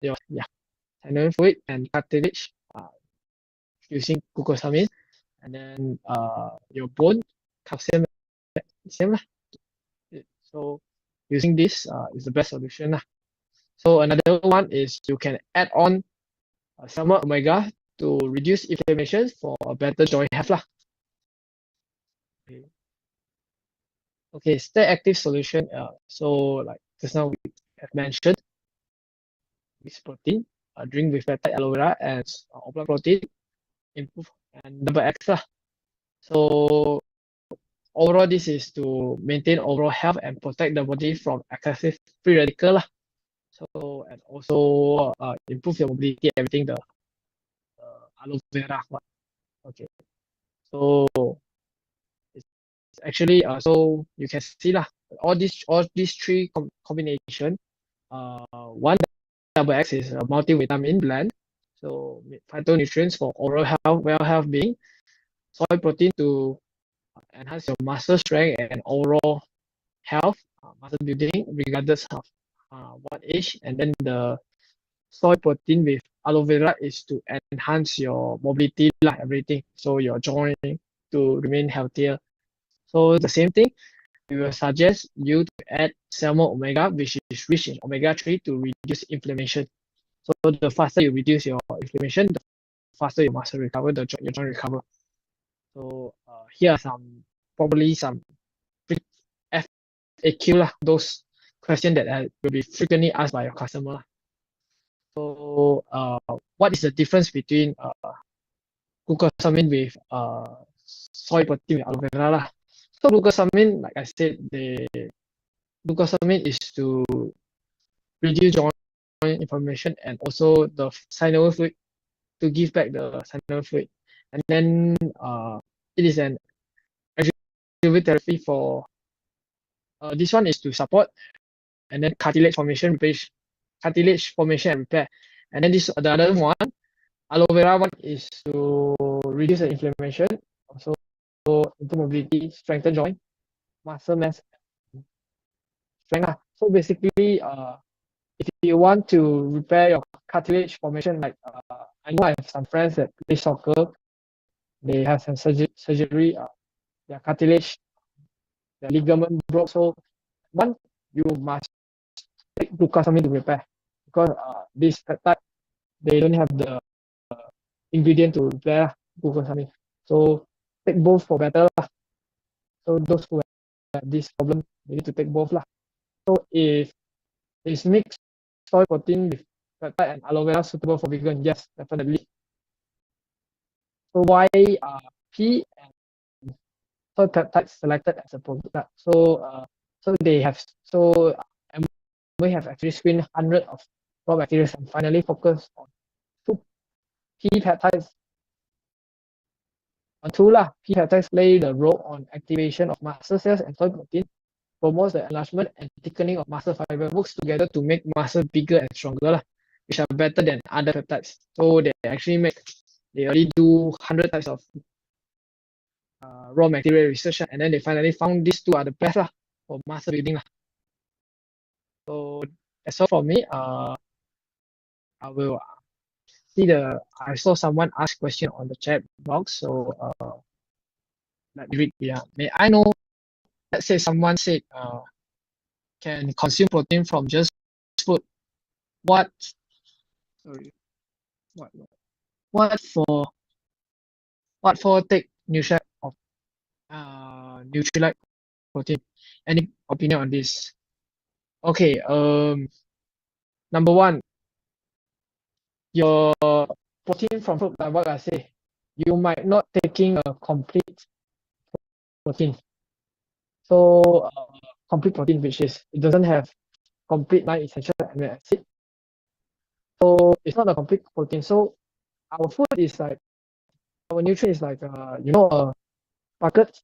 your synovial fluid and cartilage using glucosamine, and then your bone calcium same lah. So using this is the best solution lah. So another one is you can add on salmon omega to reduce inflammation for a better joint health lah. Okay, stay active solution. So like just now we have mentioned, this protein, drink with peptide aloe vera and plant protein, improve and double X lah. So overall, this is to maintain overall health and protect the body from excessive free radical lah. So and also improve your mobility, everything the aloe vera one. Okay, so it's actually so you can see lah, all these three combination. One double X is a multivitamin blend, so phytonutrients for oral health, well health being, soy protein to enhance your muscle strength and overall health, muscle building regardless of what age, and then the soy protein with aloe vera is to enhance your mobility lah, everything, so your joint to remain healthier. So the same thing, we will suggest you to add salmon omega, which is rich in omega-3 to reduce inflammation. So the faster you reduce your inflammation, the faster your muscle recover, your joint recover. So here are probably some FAQ lah, those questions that will be frequently asked by your customer. So what is the difference between glucosamine with soy protein with aloe vera lah? So glucosamine, like I said, glucosamine is to reduce joint inflammation and also the synovial fluid, to give back the synovial fluid. And then it is an adjuvant therapy for this one is to support and then cartilage formation, and repair. And then the other one, aloe vera one, is to reduce the inflammation, also improve mobility, strengthen joint, muscle mass, strength. So basically, if you want to repair your cartilage formation, like I know I have some friends that play soccer, they have some surgery, their cartilage, their ligament broke. So one, you must take glucosamine to repair, because this peptide, they don't have the ingredient to repair glucosamine. So take both for better lah. So those who have this problem, they need to take both lah. So if it's mixed soy protein with peptide and aloe vera suitable for vegan, yes, definitely. So why pea and soy peptide selected as a product? So we have actually screened hundreds of raw bacteria and finally focused on two pea peptides. Pea peptides play the role on activation of muscle cells, and soy protein promotes the enlargement and thickening of muscle fiber, works together to make muscle bigger and stronger, which are better than other peptides. So they already do 100 types of raw material research, and then they finally found these two are the best for muscle building. So that's all for me. I will I saw someone ask question on the chat box, so let me read. Yeah, may I know, let's say someone said can consume protein from just food, what for take nutrient of Nutrilite protein? Any opinion on this? Okay, number one, your protein from fruit, like what I say, you might not taking a complete protein. So complete protein, which is it doesn't have complete 9 essential amino acid. So it's not a complete protein. So our food is like, our nutrient is like a bucket.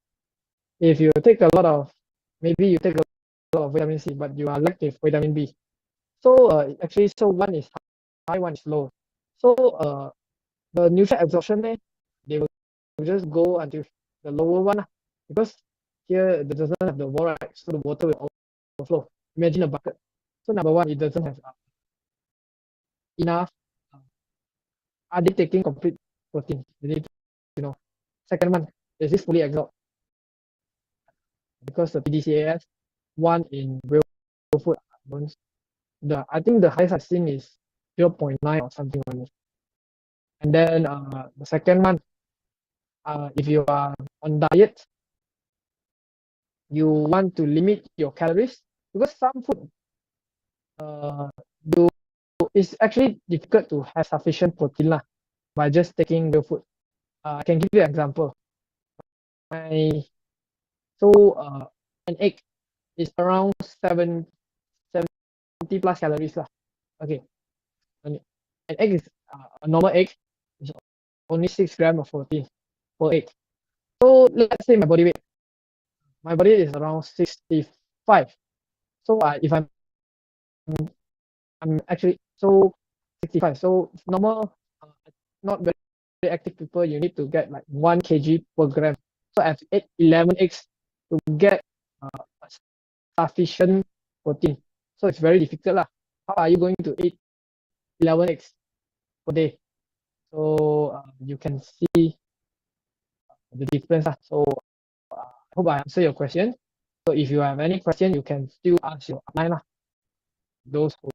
If you take a lot of, maybe you take a lot of vitamin C, but you are left with vitamin B. So actually, so one is high, one is low. So the nutrient absorption there, they will just go until the lower one, because here it doesn't have the wall, right? So the water will overflow. Imagine a bucket. So number one, it doesn't have enough? Uh, Are they taking complete protein? You need to know. Second one, is this fully absorbed? Because the PDCAS one in real food, I think the highest I've seen is 0.9 or something like this. And then the second one, if you are on diet, you want to limit your calories because some food you it's actually difficult to have sufficient protein lah by just taking real food. I can give you an example. My so an egg is around 70 plus calories lah. Okay, an egg is a normal egg is only 6 grams of protein per egg. So let's say my body is around 65. So if I'm actually so 65. So normal, not very active people, you need to get like 1 kg per gram. So I have to eat 11 eggs to get sufficient protein. So it's very difficult lah. How are you going to eat 11 eggs per day? So you can see the difference lah. So I hope I answer your question. So if you have any question, you can still ask your upline lah. Those who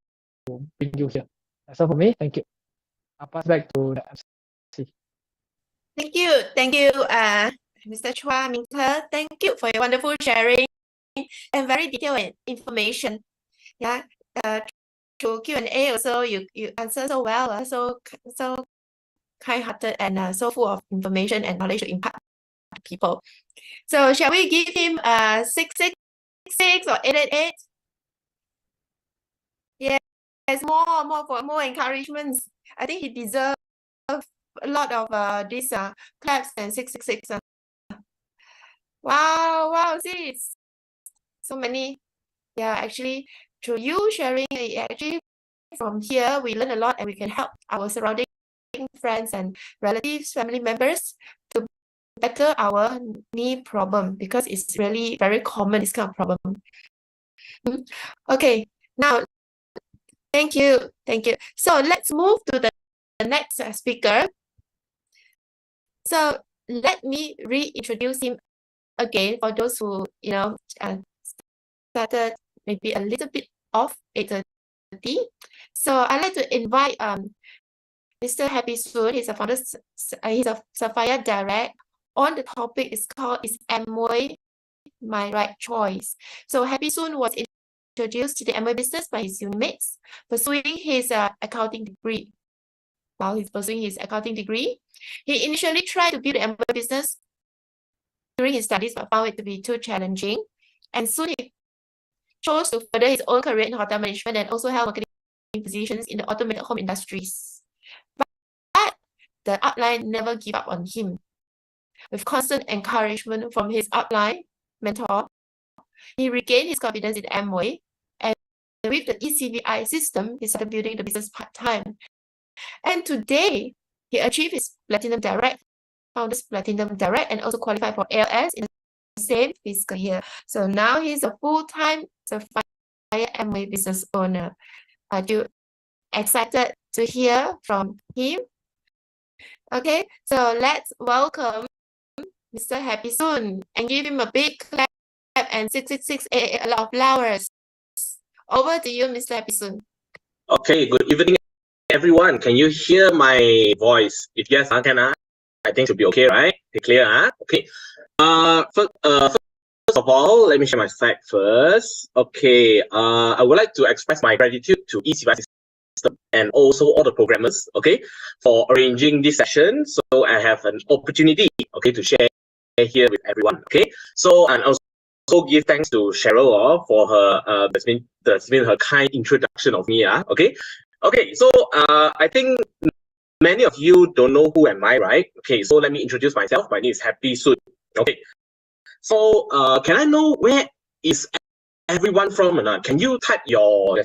bring you here. That's all for me. Thank you. I'll pass back to the MC. Thank you, Mr. Chua Mingke. Thank you for your wonderful sharing and very detailed information. Yeah, through Q&A also you answer so well, so kind-hearted and so full of information and knowledge to impact people. So shall we give him 666 or 888? Yes, more encouragements. I think he deserves a lot of these claps and 666. Wow, see, it's so many. Yeah, actually, through you sharing, actually from here we learn a lot and we can help our surrounding friends and relatives, family members to tackle our knee problem because it's really very common, this kind of problem. Okay, now thank you. So let's move to the next speaker. So let me reintroduce him again for those who started maybe a little bit off 8:30. So I'd like to invite Mr. Happy Soon. He's a founder. He's a Sapphire Direct. On the topic is called "Is Amway My Right Choice?" So Happy Soon was introduced to the Amway business by his unitmates, pursuing his accounting degree. While he's pursuing his accounting degree, he initially tried to build the Amway business during his studies, but found it to be too challenging. And soon he chose to further his own career in hotel management and also held marketing positions in the automated home industries. But the upline never gave up on him. With constant encouragement from his upline mentor, he regained his confidence in Amway, and with the ECVI system, he started building the business part-time. And today, he achieved his Platinum Direct, Founders Platinum Direct, and also qualified for ALS in the same fiscal year. So now he's a full-time Sapphire Amway business owner. Are you excited to hear from him? Okay, so let's welcome Mr. Happy Soon and give him a big clap and 666 a lot of flowers. Over to you, Mr. Happy Soon. Okay, good evening, everyone. Can you hear my voice? If yes, can I? I think it should be okay, right? Clear, huh? Okay. First of all, let me share my slide first. Okay. I would like to express my gratitude to ECVI system and also all the programmers, okay, for arranging this session. So I have an opportunity, okay, to share here with everyone. Okay. So and also give thanks to Cheryl for her that's been her kind introduction of me. Okay. Okay. So I think many of you don't know who am I, right? Okay. So let me introduce myself. My name is Happy Soon. Okay. So can I know where is everyone from? Can you type your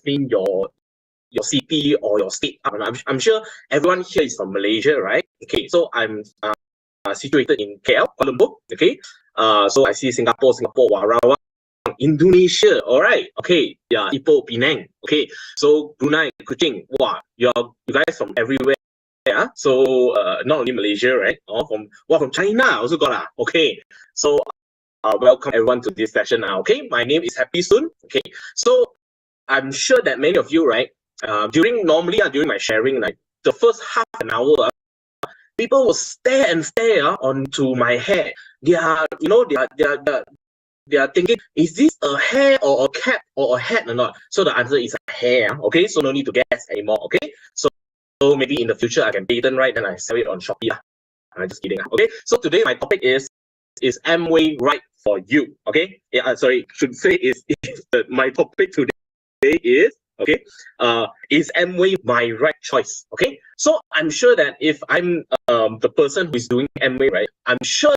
city or your state? I'm sure everyone here is from Malaysia, right? Okay. So I'm situated in KL, Kuala Lumpur. Okay. So I see Singapore, Warawang. Indonesia. All right. Okay. Yeah, Ipoh, Penang. Okay. So Brunei, Kuching. Wow, you guys from everywhere. Yeah. So not only Malaysia, right? From China also got Okay. So welcome everyone to this session now. Okay. My name is Happy Soon. Okay. So I'm sure that many of you, right? During my sharing, like the first half an hour, people will stare onto my hair. They are thinking, is this a hair or a cap or a hat or not? So the answer is a hair. Okay, so no need to guess anymore. Okay, so maybe in the future I can patent, right? Then I sell it on Shopee. I'm just kidding. Okay, so today my topic is Amway right for you? Okay, yeah, sorry, should say my topic today is is Amway my right choice? Okay, so I'm sure that if I'm the person who is doing Amway, right, I'm sure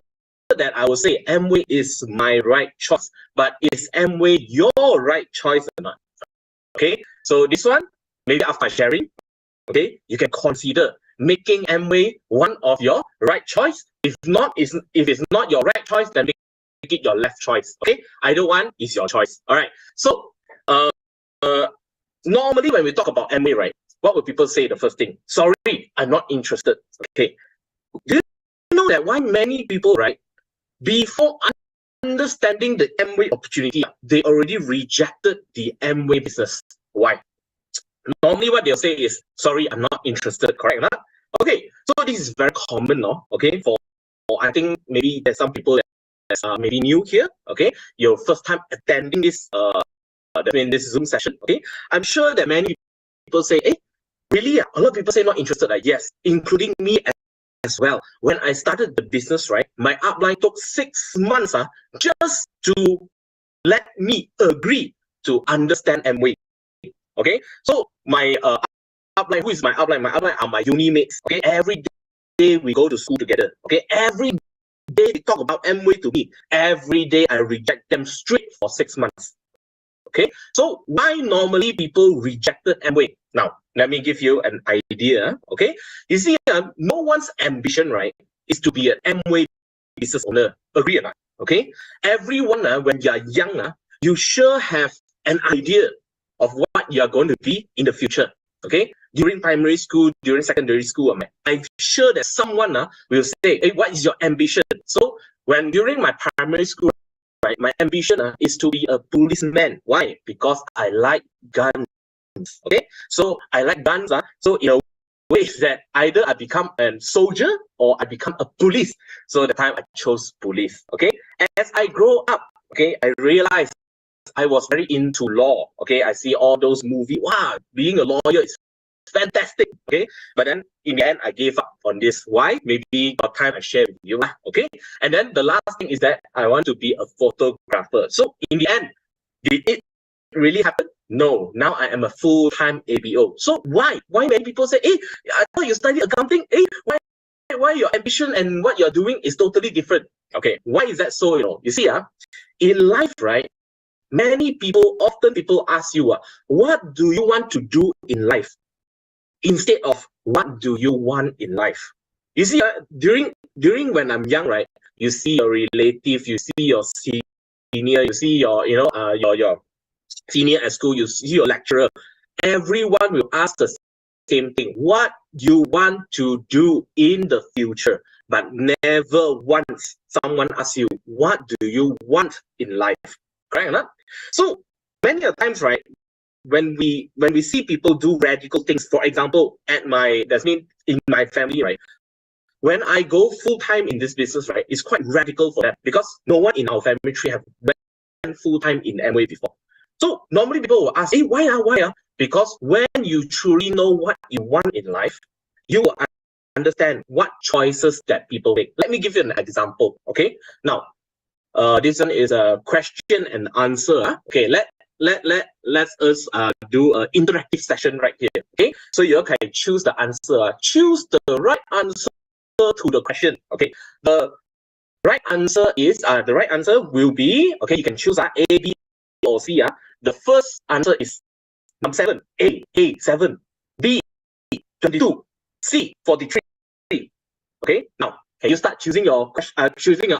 that I will say Amway is my right choice, but is Amway your right choice or not? Okay, so this one, maybe after sharing, okay, you can consider making Amway one of your right choice. If it's not your right choice, then make it your left choice. Okay, either one is your choice. All right. So normally when we talk about Amway, right, what would people say the first thing? Sorry, I'm not interested. Okay. Do you know that why many people, right, before understanding the Amway opportunity, they already rejected the Amway business? Why? Normally what they'll say is, sorry, I'm not interested, correct? Not? Okay, so this is very common, no? Okay, for I think maybe there's some people that are maybe new here, okay? Your first time attending this this Zoom session, okay? I'm sure that many people say, hey, really? A lot of people say not interested. Yes, including me as well. When I started the business, right, my upline took 6 months just to let me agree to understand Amway. Okay, so my upline, who is my upline? My upline are my uni mates. Okay, every day we go to school together. Okay, every day they talk about Amway to me. Every day I reject them straight for 6 months. Okay, so why normally people rejected Amway? Now, let me give you an idea. Okay, you see, no one's ambition, right, is to be an Amway business owner. Agree or not? Okay, everyone, when you're young, you sure have an idea of what you're going to be in the future. Okay, during primary school, during secondary school, I'm sure that someone will say, hey, what is your ambition? So when during my primary school, right, my ambition is to be a policeman. Why? Because I like guns. Okay, so I like guns. So in a way that either I become a soldier or I become a police. So the time I chose police. Okay, as I grow up, okay, I realized I was very into law. Okay, I see all those movies. Wow, being a lawyer is fantastic. Okay, but then in the end, I gave up on this. Why? Maybe got time I share with you. Okay, and then the last thing is that I want to be a photographer. So in the end, did it really happen? No. Now I am a full-time ABO. So why? Why many people say, hey, I thought you studied accounting. Hey, why your ambition and what you're doing is totally different? Okay, why is that so? You see, in life, right? Many people ask you, what do you want to do in life? Instead of what do you want in life? You see, during when I'm young, right? You see your relative, you see your senior, you see your your senior at school, you see your lecturer. Everyone will ask the same thing: what you want to do in the future. But never once someone asks you, what do you want in life? Correct or not? So many a times, right, when we see people do radical things, for example, in my family, right, when I go full-time in this business, right, it's quite radical for them because no one in our family tree have went full-time in Amway before. So normally people will ask, hey, why? Because when you truly know what you want in life, you will understand what choices that people make. Let me give you an example. Okay, now this one is a question and answer. Okay, let's us do an interactive session right here. Okay, so you can choose the answer. Choose the right answer to the question. Okay, the right answer will be, okay, you can choose A, B, or C. The first answer is number 7. A 7. B 22. C 43. Okay, now can you start choosing your question? Choosing your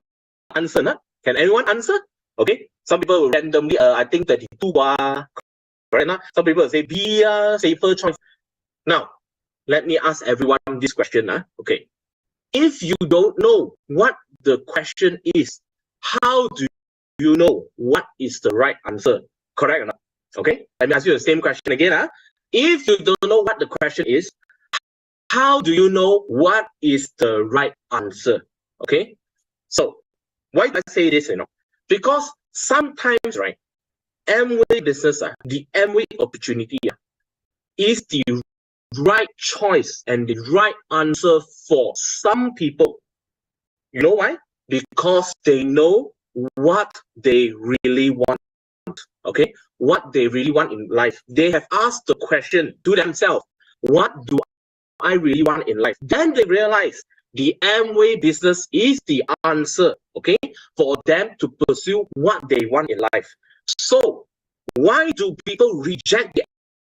answer? Can anyone answer? Okay, some people will randomly, I think 32 correct now. Some people will say B safer choice. Now, let me ask everyone this question. Okay, if you don't know what the question is, how do you know what is the right answer? Correct or not? Okay, let me ask you the same question again. If you don't know what the question is, how do you know what is the right answer? Okay, so why do I say this? Because sometimes, right, Amway business, the Amway opportunity is the right choice and the right answer for some people. You know why? Because they know what they really want. Okay, what they really want in life. They have asked the question to themselves, what do I really want in life? Then they realize the Amway business is the answer, okay, for them to pursue what they want in life. So why do people reject the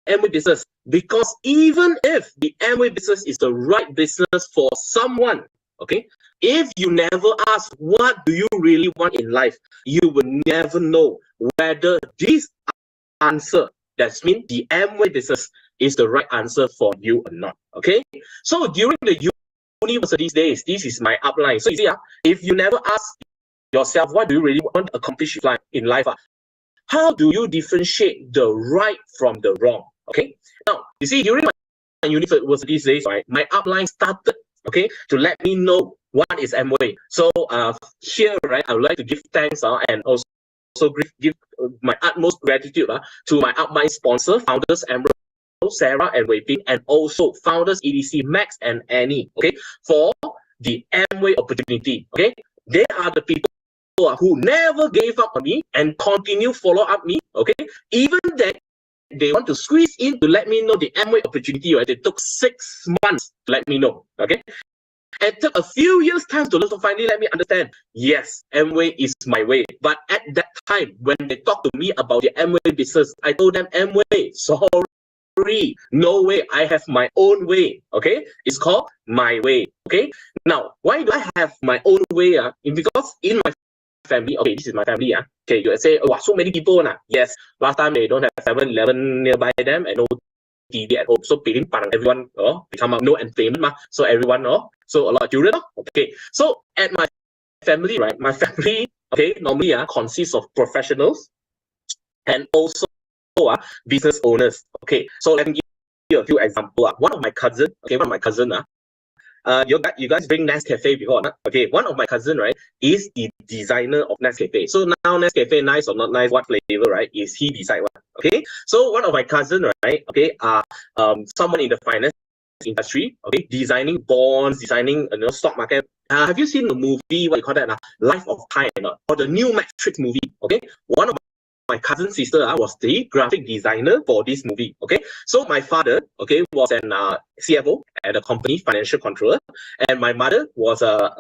Amway business? Because even if the Amway business is the right business for someone, okay, if you never ask what do you really want in life, you will never know whether this answer, that means the Amway business, is the right answer for you or not. Okay, so during the university days, this is my upline. So you see, if you never ask yourself what do you really want to accomplish in life, how do you differentiate the right from the wrong? Okay, now you see, during my university days, right, my upline started, okay, to let me know what is Amway. So here, right, I would like to give thanks and also give my utmost gratitude to my upline sponsor, founders Emerald, Sarah and Wei Ping, and also founders EDC, Max and Annie, okay, for the Amway opportunity. Okay, they are the people who never gave up on me and continue follow up me. Okay, even that they want to squeeze in to let me know the Amway opportunity, right? It took 6 months to let me know. Okay, it took a few years time to finally let me understand, yes, Amway is my way. But at that time, when they talked to me about the Amway business, I told them, Amway, sorry, no way, I have my own way. Okay, it's called my way. Okay, now why do I have my own way? Because in my family, okay, this is my family. Okay, you say, wow, so many people. Yes, last time they don't have 7-Eleven nearby them and no TV at home. So paying parang everyone become no entertainment. So everyone, so a lot of children. Okay, so at my family, right, my family, okay, normally consists of professionals and also business owners. Okay, so let me give you a few examples. One of my cousin, you guys drink Nescafe before, okay? One of my cousin, right, is the designer of Nescafe. So now Nescafe, nice or not nice, what flavor, right, is he decide one? Okay, so one of my cousin, right, okay, someone in the finance industry, okay, designing bonds, designing stock market. Have you seen the movie, what you call that, Life of Pi, or the new Matrix movie? Okay, one of my cousin sister was the graphic designer for this movie. Okay, so my father, okay, was an CFO at a company, financial controller, and my mother was a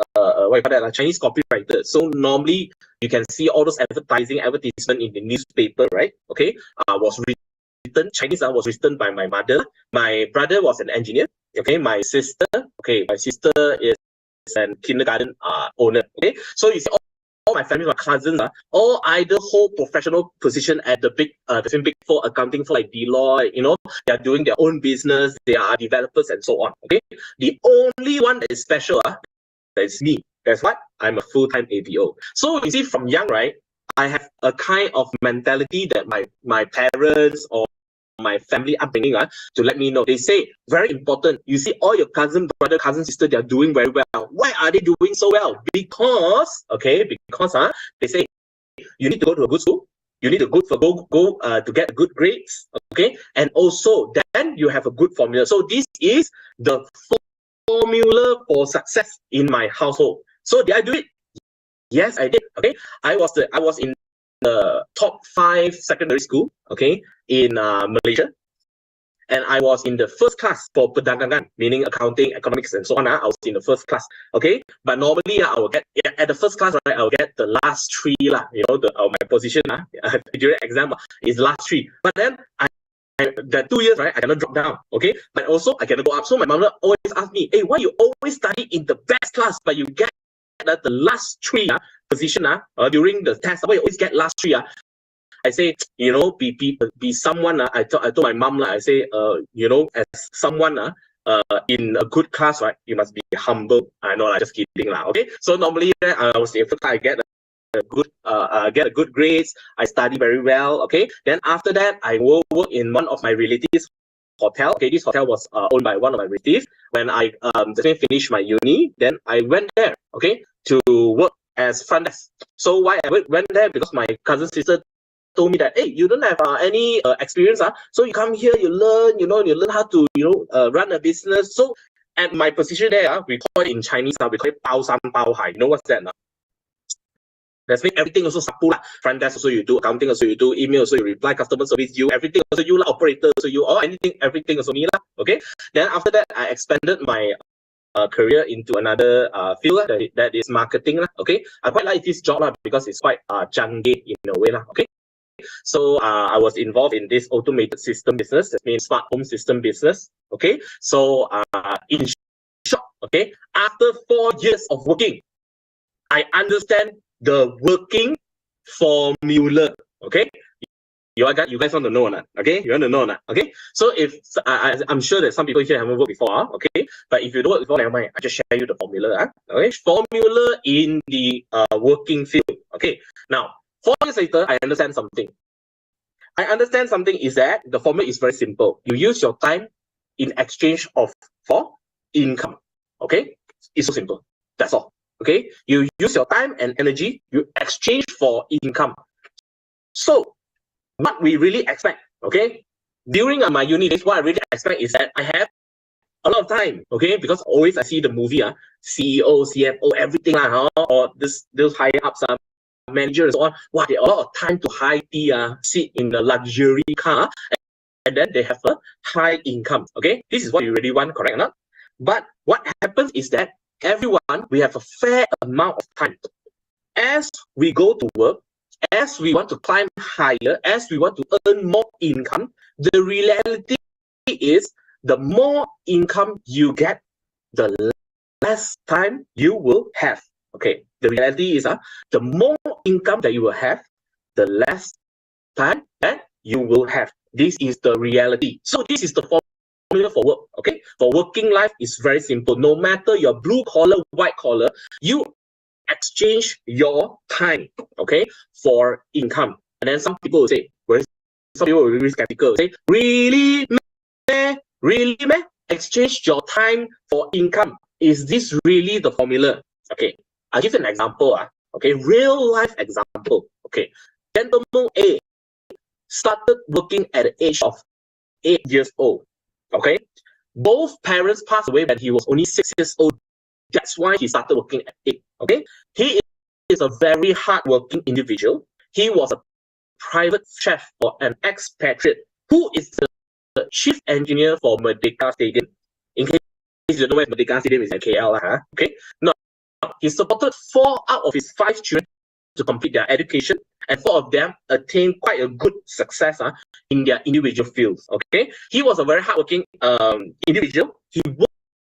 Chinese copywriter. So normally you can see all those advertisement in the newspaper, right? Okay, was written Chinese was written by my mother. My brother was an engineer. Okay, my sister is an kindergarten owner. Okay, so you see all my family, my cousins all either hold professional position at the same big four accounting firm like Deloitte. They are doing their own business. They are developers and so on. Okay, the only one that is special, that is me. That's what I'm a full-time ABO. So you see, from young, right, I have a kind of mentality that my parents or my family upbringing to let me know. They say, very important, you see all your brother, cousin, sister, they are doing very well. Why are they doing so well? Because they say you need to go to a good school, you need to go to get good grades, okay, and also then you have a good formula. So this is the formula for success in my household. So did I do it? Yes, I did. Okay, I was in the top 5 secondary school, okay, in Malaysia, and I was in the first class for perdagangan, meaning accounting, economics, and so on. I was in the first class, okay. But normally, I will get at the first class, right? I will get the last 3 lah. My position during exam is last 3. But then that 2 years, right, I cannot drop down, okay. But also I cannot go up. So my mother always asked me, hey, why you always study in the best class, but you get the last 3 position during the test, why you always get last three I say, you know, be someone. I told my mom, I say, you know, as someone in a good class, right, you must be humble. I know, just kidding, okay. So normally, I was the I get a good grades. I study very well. Okay. Then after that, I will work in one of my relatives' hotel. Okay, this hotel was owned by one of my relatives. When I just finished my uni, then I went there. Okay, to work as front desk. So why I went there? Because my cousin sister told me that, hey, you don't have any experience, so you come here, you learn, you learn how to, run a business. So at my position there, we call it in Chinese, we call it 包山包海. You know what's that? That's mean everything also sapu lah. Front desk also you do, accounting also you do, email also you reply, customer service you, everything also you lah, operator also you, or anything, everything also me lah. Okay. Then after that, I expanded my career into another field that is marketing lah. Okay. I quite like this job lah because it's quite jungle in a way lah. Okay. So I was involved in this automated system business, that means smart home system business. Okay. So in short, okay, after 4 years of working, I understand the working formula. Okay. You guys want to know or not? Okay, you want to know or not? Okay, so if I'm sure that some people here haven't worked before, okay, but if you don't work before, never mind. I just share you the formula. Okay, formula in the working field. Okay, now 4 years later, I understand something. I understand something is that the formula is very simple. You use your time in exchange for income. Okay, it's so simple. That's all. Okay, you use your time and energy, you exchange for income. So what we really expect, okay, during my uni days, what I really expect is that I have a lot of time, okay, because always I see the movie, CEO, CFO, everything, or those higher ups, managers, so on. Wow, they have a lot of time to high tea, sit in the luxury car, and then they have a high income. Okay, this is what you really want, correct or not? But what happens is that everyone, we have a fair amount of time. As we go to work, as we want to climb higher, as we want to earn more income, the reality is the more income you get, the less time you will have. Okay, the reality is the more income that you will have, the less time that you will have. This is the reality. So this is the formula for work. Okay, for working life is very simple. No matter your blue collar, white collar, you exchange your time, okay, for income. And then some people will say, some people will be really skeptical, say, really, meh? Really, meh? Exchange your time for income. Is this really the formula? Okay, I'll give you an example. Okay, real life example. Okay, gentleman A started working at the age of 8 years old. Okay, both parents passed away when he was only 6 years old. That's why he started working at 8. Okay, he is a very hardworking individual. He was a private chef or an expatriate who is the chief engineer for Merdeka Stadium. In case you don't know where Merdeka Stadium is, at KL. Okay, no, he supported 4 out of his 5 children to complete their education, and 4 of them attained quite a good success in their individual fields. Okay, he was a very hardworking individual. He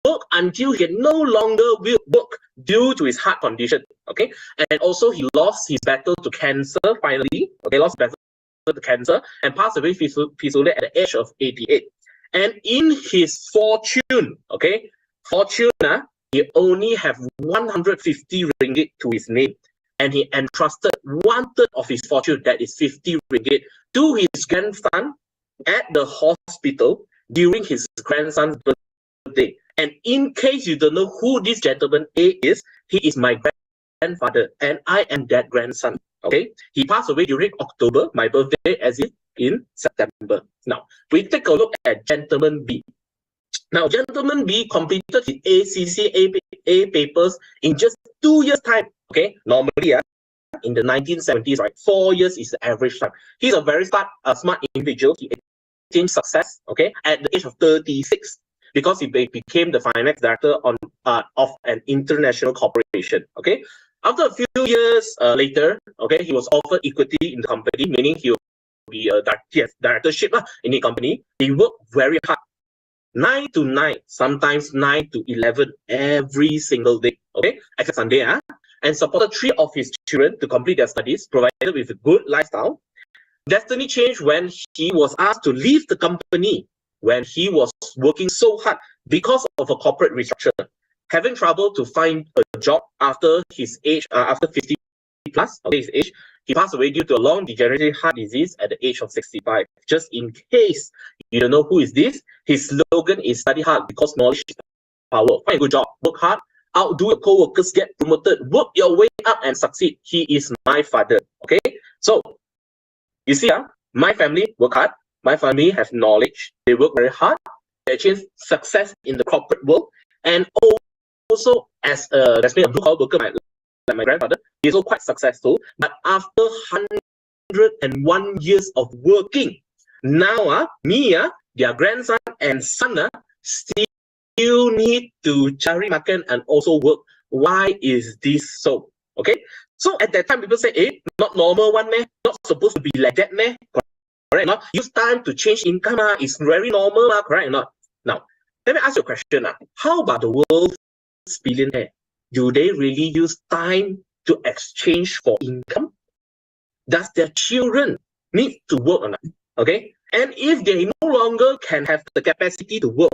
worked until he no longer will work due to his heart condition. Okay, and also he lost his battle to cancer finally. Okay, lost battle to cancer and passed away peacefully at the age of 88. And in his fortune, okay, he only have 150 ringgit to his name, and he entrusted 1/3 of his fortune, that is 50 ringgit, to his grandson at the hospital during his grandson's birthday. And in case you don't know who this gentleman A is, he is my grandfather, and I am that grandson. Okay, he passed away during October, my birthday, as in September. Now we take a look at gentleman B. Now gentleman B completed his ACCA papers in just 2 years' time. Okay, normally in the 1970s, right, 4 years is the average time. He's a very smart individual. He achieved success, okay, at the age of 36. Because he became the finance director of an international corporation. Okay, after a few years later, okay, he was offered equity in the company, meaning he will be a directorship in the company. He worked very hard, 9 to 9, sometimes 9 to 11 every single day. Okay, except Sunday. and supported 3 of his children to complete their studies, provided with a good lifestyle. Destiny changed when he was asked to leave the company when he was working so hard because of a corporate restructure. Having trouble to find a job after his age, after 50 plus, his age, he passed away due to a long degenerative heart disease at the age of 65. Just in case you don't know who is this, his slogan is study hard because knowledge is power. Find a good job, work hard, outdo your co-workers, get promoted, work your way up and succeed. He is my father. Okay, so you see, my family work hard. My family has knowledge. They work very hard. They achieve success in the corporate world, and also as a blue collar worker, like my grandfather, he's also quite successful. But after 101 years of working, now their grandson and son still need to cari makan and also work. Why is this so? Okay, so at that time people say, not normal one meh, not supposed to be like that meh, correct or not? Use time to change income is very normal, correct or not? Now let me ask you a question. How about the world's billionaire? Do they really use time to exchange for income? Does their children need to work or not? Okay, and if they no longer can have the capacity to work,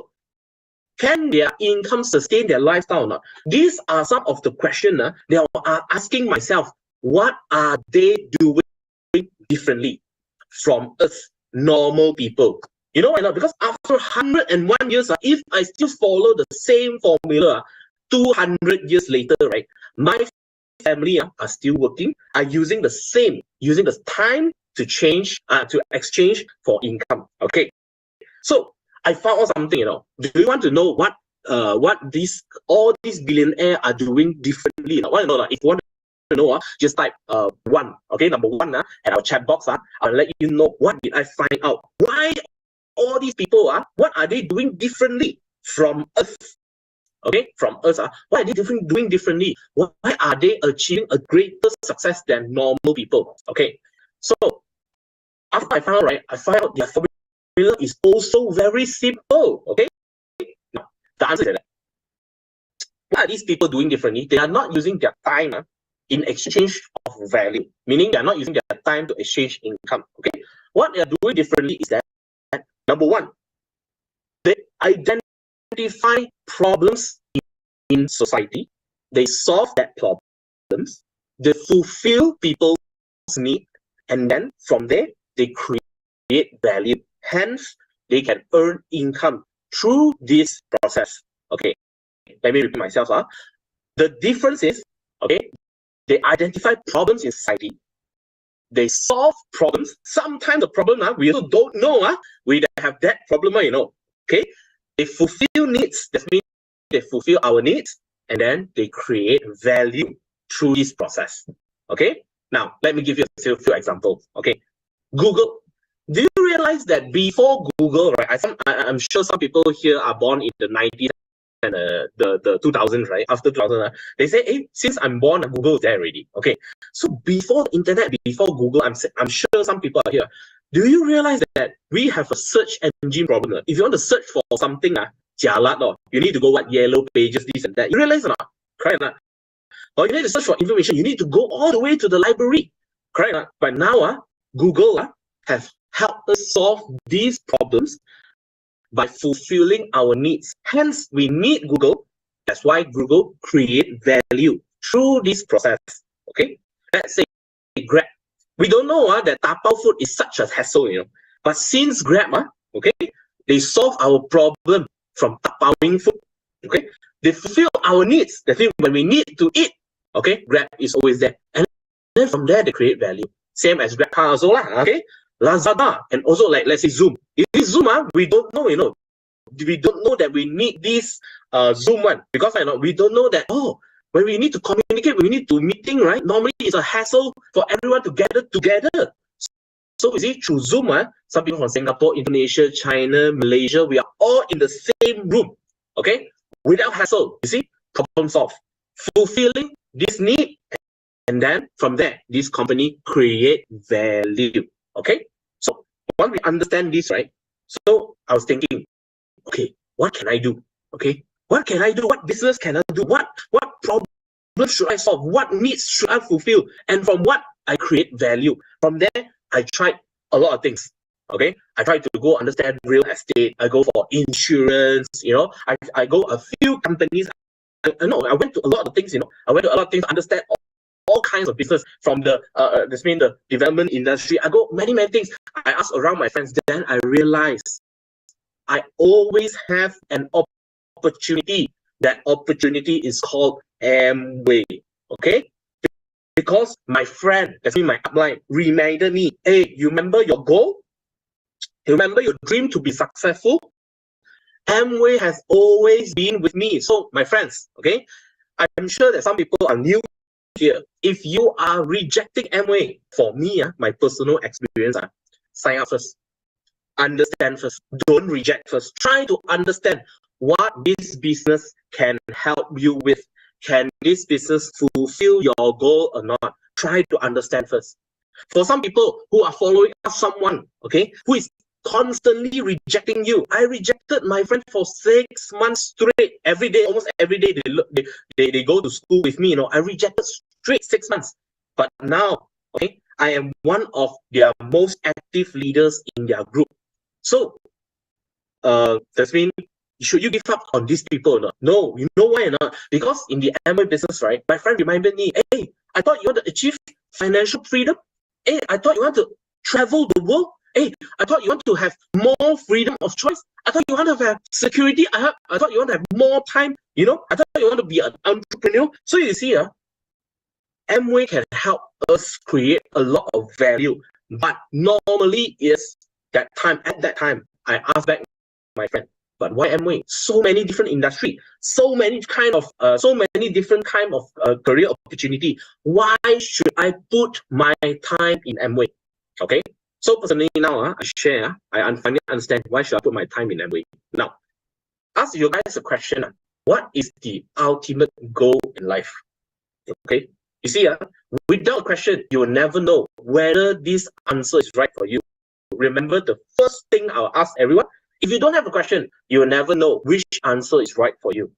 can their income sustain their lifestyle or not? These are some of the questions that are asking myself. What are they doing differently from us normal people? You know why not? Because after 101 years, if I still follow the same formula 200 years later, right, my family are still working, are using the time to exchange for income. Okay, so I found out something. Do you want to know what all these billionaires are doing differently? Want to know? If you want to know, just type one. Okay, number one at our chat box. I'll let you know what did I find out. Why all these people what are they doing differently from us? Okay, from us. What are they doing differently? Why are they achieving a greater success than normal people? Okay, so after I found out, I found out their formula is also very simple. Okay, now the answer is that what are these people doing differently? They are not using their time in exchange of value, meaning they are not using their time to exchange income. Okay, what they are doing differently is that number one, they identify problems in society, they solve that problems, they fulfill people's need, and then from there they create value. Hence, they can earn income through this process. Okay, let me repeat myself. The difference is, okay, they identify problems in society, they solve problems. Sometimes the problem we also don't know we have that problem, okay. They fulfill needs. That means they fulfill our needs, and then they create value through this process. Okay, now let me give you a few examples. Okay, Google. Do you realize that before Google, right? I'm sure some people here are born in the 90s and the 2000s, right? After 2000, they say, hey, since I'm born, Google is there already. Okay, so before the internet, before Google, I'm sure some people are here. Do you realize that we have a search engine problem? If you want to search for something, jialat, you need to go Yellow Pages, this and that. You realize or not? Correct or not? Or you need to search for information, you need to go all the way to the library. Correct or not? But now, Google have helped us solve these problems by fulfilling our needs. Hence, we need Google. That's why Google create value through this process. Okay, let's say Grab. We don't know that tapao food is such a hassle, But since Grab, okay, they solve our problem from tapaoing food. Okay, they fulfill our needs. That means when we need to eat, okay, Grab is always there, and then from there they create value. Same as Grab car also lah. Okay, Lazada, and also like let's say Zoom. If it's Zoom, we don't know, we don't know that we need this Zoom one, because we don't know that when we need to communicate, we need to meeting, right? Normally it's a hassle for everyone to gather together. So you see, through Zoom, some people from Singapore, Indonesia, China, Malaysia, we are all in the same room, okay? Without hassle, you see, problem solved. Fulfilling this need, and then from there, this company create value, okay? So once we understand this, right? So I was thinking, okay, what can I do? Okay, what can I do? What business can I do? What problem should I solve? What needs should I fulfill? And from what I create value. From there, I tried a lot of things. Okay, I tried to go understand real estate. I go for insurance. I go a few companies. I went to a lot of things. I went to a lot of things to understand all kinds of business from the development industry. I go many things. I asked around my friends. Then I realized I always have an opportunity. That opportunity is called Amway. Okay, because my friend, that's me, my upline, reminded me, hey, you remember your goal? You remember your dream to be successful? Amway has always been with me. So, my friends, okay, I'm sure that some people are new here. If you are rejecting Amway, for me, my personal experience, sign up first. Understand first. Don't reject first. Try to understand what this business can help you with. Can this business fulfill your goal or not? Try to understand first. For some people who are following someone, okay, who is constantly rejecting you. I rejected my friend for 6 months straight. Every day, almost every day, they go to school with me. I rejected straight 6 months. But now, okay, I am one of their most active leaders in their group. So, that means, should you give up on these people or not? No, you know why or not? Because in the Amway business, right, my friend reminded me, hey, I thought you want to achieve financial freedom. Hey, I thought you want to travel the world. Hey, I thought you want to have more freedom of choice. I thought you want to have security. I thought you want to have more time. I thought you want to be an entrepreneur. So you see, Amway can help us create a lot of value. But normally is at that time, I asked back my friend, but why Amway? So many different industry, so many different kind of career opportunity. Why should I put my time in Amway? Okay. So personally now, I share, I finally understand why should I put my time in Amway. Now, ask you guys a question. What is the ultimate goal in life? Okay. You see, without a question, you will never know whether this answer is right for you. Remember, the first thing I'll ask everyone, if you don't have a question, you will never know which answer is right for you.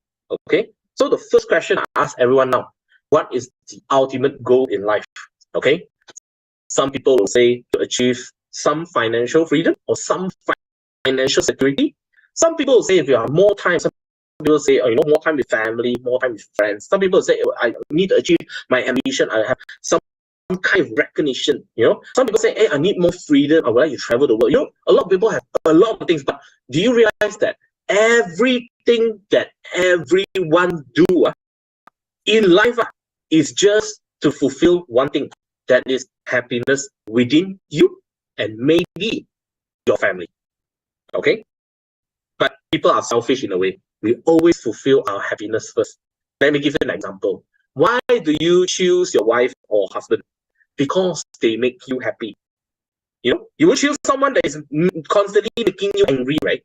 Okay. So the first question I ask everyone now, what is the ultimate goal in life? Okay. Some people will say to achieve some financial freedom or some financial security. Some people will say if you have more time. Some people say, more time with family, more time with friends. Some people say, I need to achieve my ambition. I have some kind of recognition. Some people say, hey, I need more freedom. I would like to travel the world. A lot of people have a lot of things, but do you realize that everything that everyone do in life is just to fulfill one thing, that is happiness within you and maybe your family. Okay? But people are selfish in a way. We always fulfill our happiness first. Let me give you an example. Why do you choose your wife or husband? Because they make you happy. You will choose someone that is constantly making you angry, right?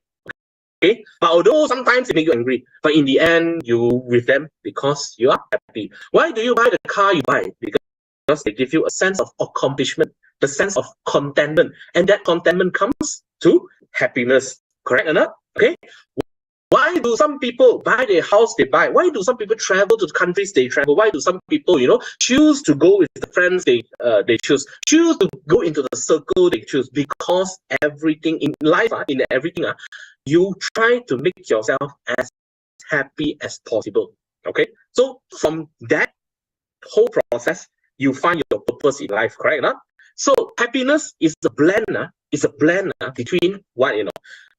Okay? But although sometimes they make you angry, but in the end, you with them because you are happy. Why do you buy the car you buy? Because they give you a sense of accomplishment, the sense of contentment, and that contentment comes to happiness. Correct or not? Okay. Why do some people buy the house they buy? Why do some people travel to the countries they travel? Why do some people, choose to go with the friends they choose to go into the circle they choose? Because everything in life, in everything, you try to make yourself as happy as possible. Okay. So from that whole process, you find your purpose in life, correct or not? So happiness is a blend, between what,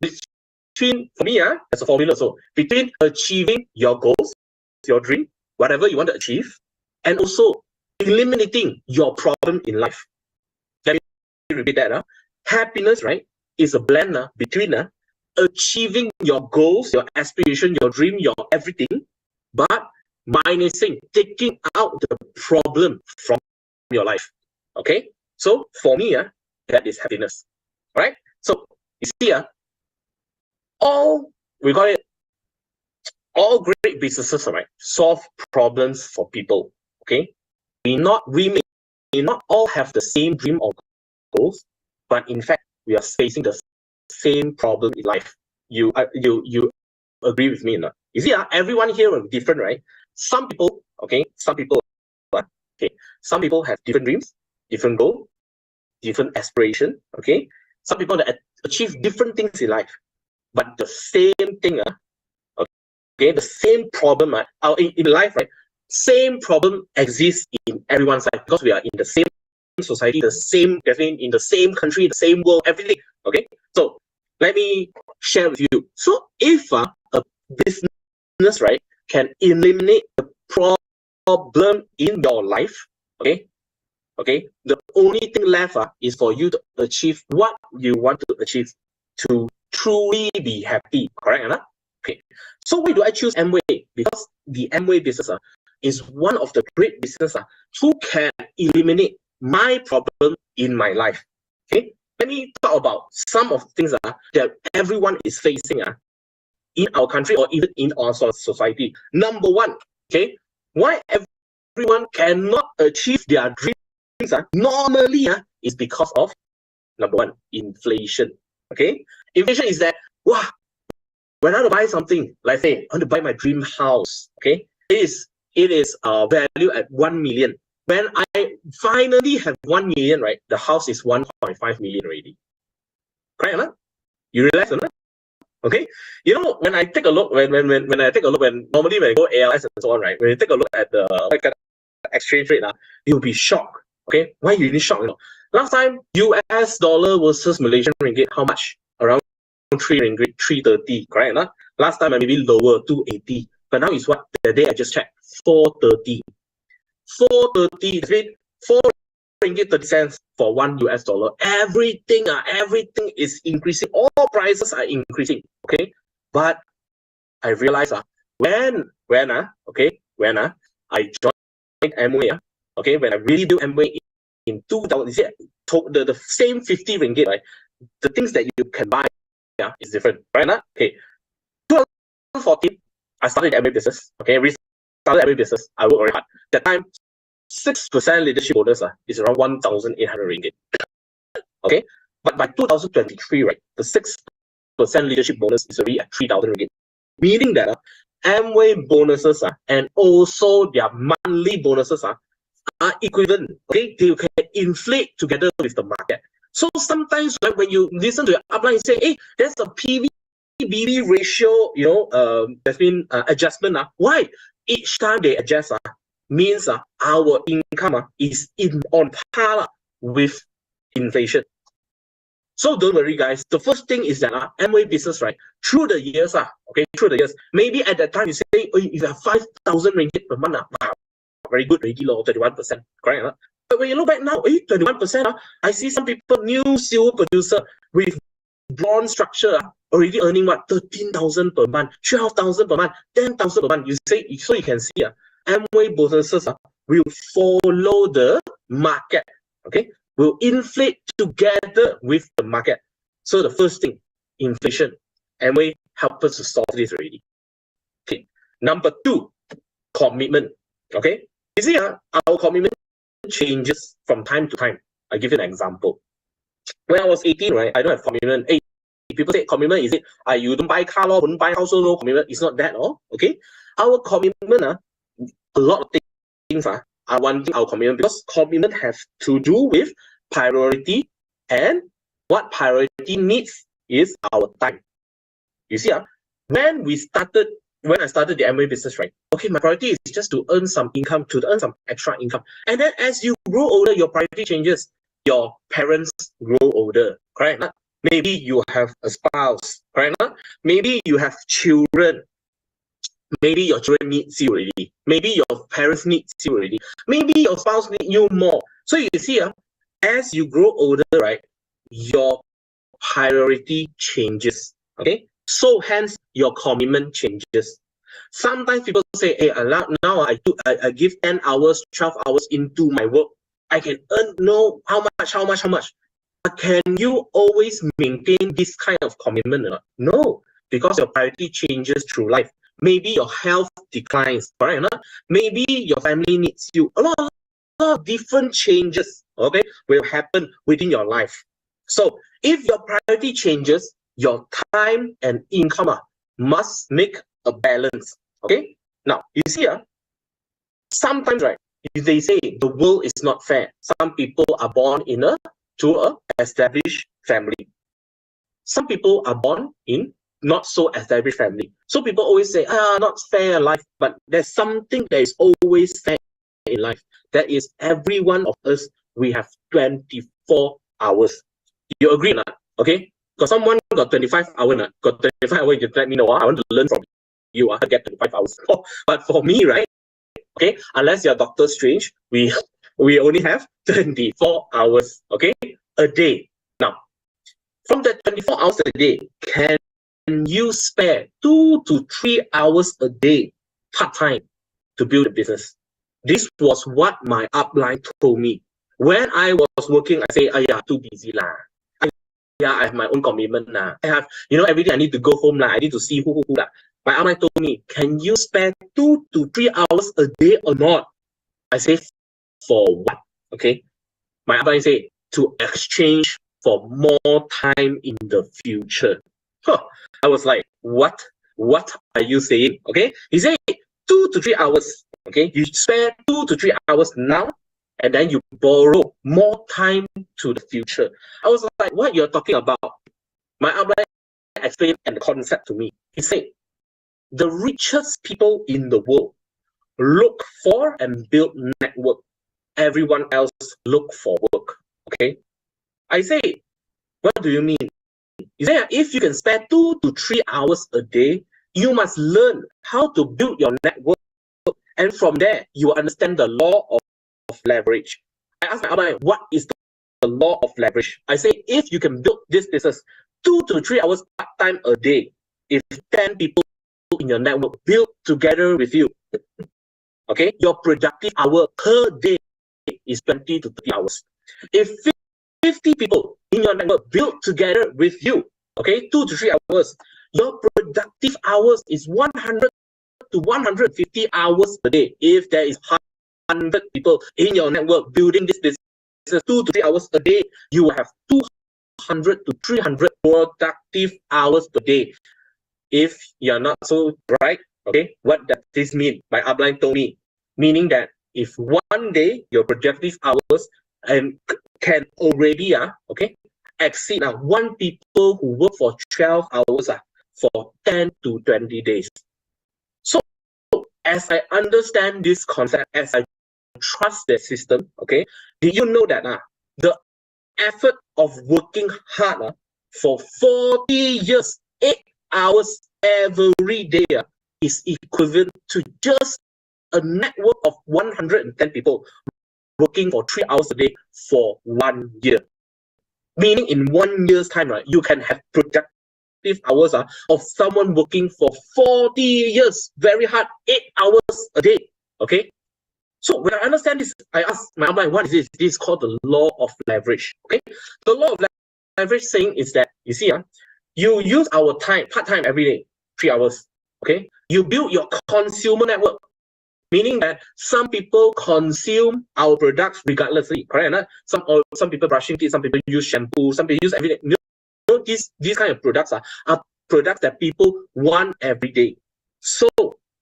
between, for me, as a formula, so between achieving your goals, your dream, whatever you want to achieve, and also eliminating your problem in life. Let me repeat that. Happiness, right, is a blend between achieving your goals, your aspiration, your dream, your everything, but minusing, taking out the problem from your life. Okay? So for me, that is happiness. Right? So you see, all great businesses, right, solve problems for people. Okay? We may not all have the same dream or goals, but in fact, we are facing the same problem in life. You agree with me or not? You see, everyone here is different, right? Some people, Okay, some people have different dreams, different goal, different aspiration. Okay, some people that achieve different things in life, but the same thing, okay, the same problem in life, right? Same problem exists in everyone's life because we are in the same society, definitely in the same country, the same world, everything. Okay, so let me share with you. So if a business, right, can eliminate the problem in your life, okay, the only thing left is for you to achieve what you want to achieve, to truly be happy, correct? Okay, so why do I choose Amway? Because the Amway business is one of the great business who can eliminate my problem in my life. Okay, let me talk about some of the things that everyone is facing in our country or even in our society. Number one, okay, why everyone cannot achieve their dreams normally is because of, number one, inflation. Okay, inflation is that, wow, when I want to buy something, like say I want to buy my dream house, okay, it is valued at 1 million. When I finally have 1 million, right, the house is 1.5 million already. Correct or not? You realize or not? Okay, you know, when I take a look, when normally when I go ALS and so on, right, when you take a look at the exchange rate, you'll be shocked. Okay, why you really shocked? You know, last time US dollar versus Malaysian ringgit, how much? Around 3 ringgit, 330, correct? Last time maybe lower, 280, but now it's what? The day I just checked, 430. 430, that means 4 ringgit 30 cents for $1. Everything is increasing. All prices are increasing. Okay, but I realized when I joined Amway, okay, when I really built Amway in 2000, you see, the same 50 ringgit, right? The things that you can buy is different, right? Okay, 2014, I started Amway business. Okay, started Amway business. I worked very hard. That time, 6% leadership bonus is around 1,800 ringgit. Okay, but by 2023, right, the 6% leadership bonus is already at 3,000 ringgit, meaning that Amway bonuses and also their monthly bonuses are equivalent. Okay, they can inflate together with the market. So sometimes, like when you listen to your upline, you say, "Hey, there's a PV/BV ratio, that's been adjustment. Why? Each time they adjust, means our income is on par with inflation." So don't worry, guys. The first thing is that Amway business, right, through the years, maybe at that time you say, oh, you have 5,000 ringgit per month, wow, very good, already low, 31%, correct? But when you look back now, 21%, I see some people, new silver producer with bronze structure, already earning what, 13,000 per month, 12,000 per month, 10,000 per month. You say, so you can see Amway bonuses will follow the market, okay? Will inflate together with the market. So the first thing, inflation. Amway help us to solve this already. Okay. Number two, commitment. Okay. You see, our commitment changes from time to time. I'll give you an example. When I was 18, right, I don't have commitment. Hey, people say commitment, is it you don't buy car, wouldn't buy house, no commitment. It's not that, okay? Our commitment, a lot of things are wanting our commitment, because commitment has to do with priority, and what priority needs is our time. You see, when I started the Amway business, right? Okay, my priority is just to earn some income, to earn some extra income. And then as you grow older, your priority changes. Your parents grow older, correct? Maybe you have a spouse, correct? Maybe you have children. Maybe your children needs you already. Maybe your parents needs you already. Maybe your spouse needs you more. So you see, as you grow older, right, your priority changes. Okay, so hence your commitment changes. Sometimes people say, "Hey, now I give 10 hours, 12 hours into my work. I can earn how much? But can you always maintain this kind of commitment or not? No, because your priority changes through life. Maybe your health declines, right? Maybe your family needs you. A lot of different changes, okay, will happen within your life. So if your priority changes, your time and income must make a balance. Okay. Now you see, sometimes, right, if they say the world is not fair, some people are born to a established family. Some people are born in not so established family. So people always say, not fair life, but there's something that is always fair in life. That is, every one of us, we have 24 hours. You agree or not? Okay? Because someone got 25 hours, got 25 hours, you let me know. I want to learn from you. I get 25 hours. But for me, right? Okay, unless you're Doctor Strange, we only have 24 hours, okay, a day. Now, from that 24 hours a day, can you spare 2 to 3 hours a day part-time to build a business? This was what my upline told me. When I was working, I say, too busy lah. I have my own commitment lah. I have, every day I need to go home lah. I need to see who lah. My upline told me, can you spare 2 to 3 hours a day or not? I say, for what? Okay. My upline say, to exchange for more time in the future. I was like, what? What are you saying? Okay. He said 2 to 3 hours. Okay. You spare 2 to 3 hours now, and then you borrow more time to the future. I was like, what you're talking about? My upline explained the concept to me. He said, the richest people in the world look for and build network. Everyone else look for work. Okay. I say, what do you mean? He said, if you can spare 2 to 3 hours a day, you must learn how to build your network. And from there, you understand the law of leverage. I asked my upline, what is the law of leverage? I say, if you can build this business 2 to 3 hours part-time a day, if 10 people in your network build together with you, okay, your productive hour per day is 20 to 30 hours. If 50 people in your network build together with you, okay, 2 to 3 hours, your productive hours is 100 to 150 hours per day. If there is 100 people in your network building this business 2 to 3 hours a day, you will have 200 to 300 productive hours per day. If you're not so bright, okay, what does this mean? My upline told me, meaning that if one day your productive hours and can already exceed 1 people who work for 12 hours for 10 to 20 days. So as I understand this concept, as I trust the system, okay, did you know that the effort of working hard for 40 years, 8 hours every day is equivalent to just a network of 110 people working for 3 hours a day for 1 year. Meaning in 1 year's time, right, you can have productive hours of someone working for 40 years, very hard, 8 hours a day. Okay. So when I understand this, I ask my upline, what is this? This is called the law of leverage. Okay. The law of leverage saying is that, you see, you use our time, part-time every day, 3 hours. Okay. You build your consumer network, meaning that some people consume our products regardlessly, correct? Some people brushing teeth, some people use shampoo, some people use everything. These kind of products are products that people want every day. So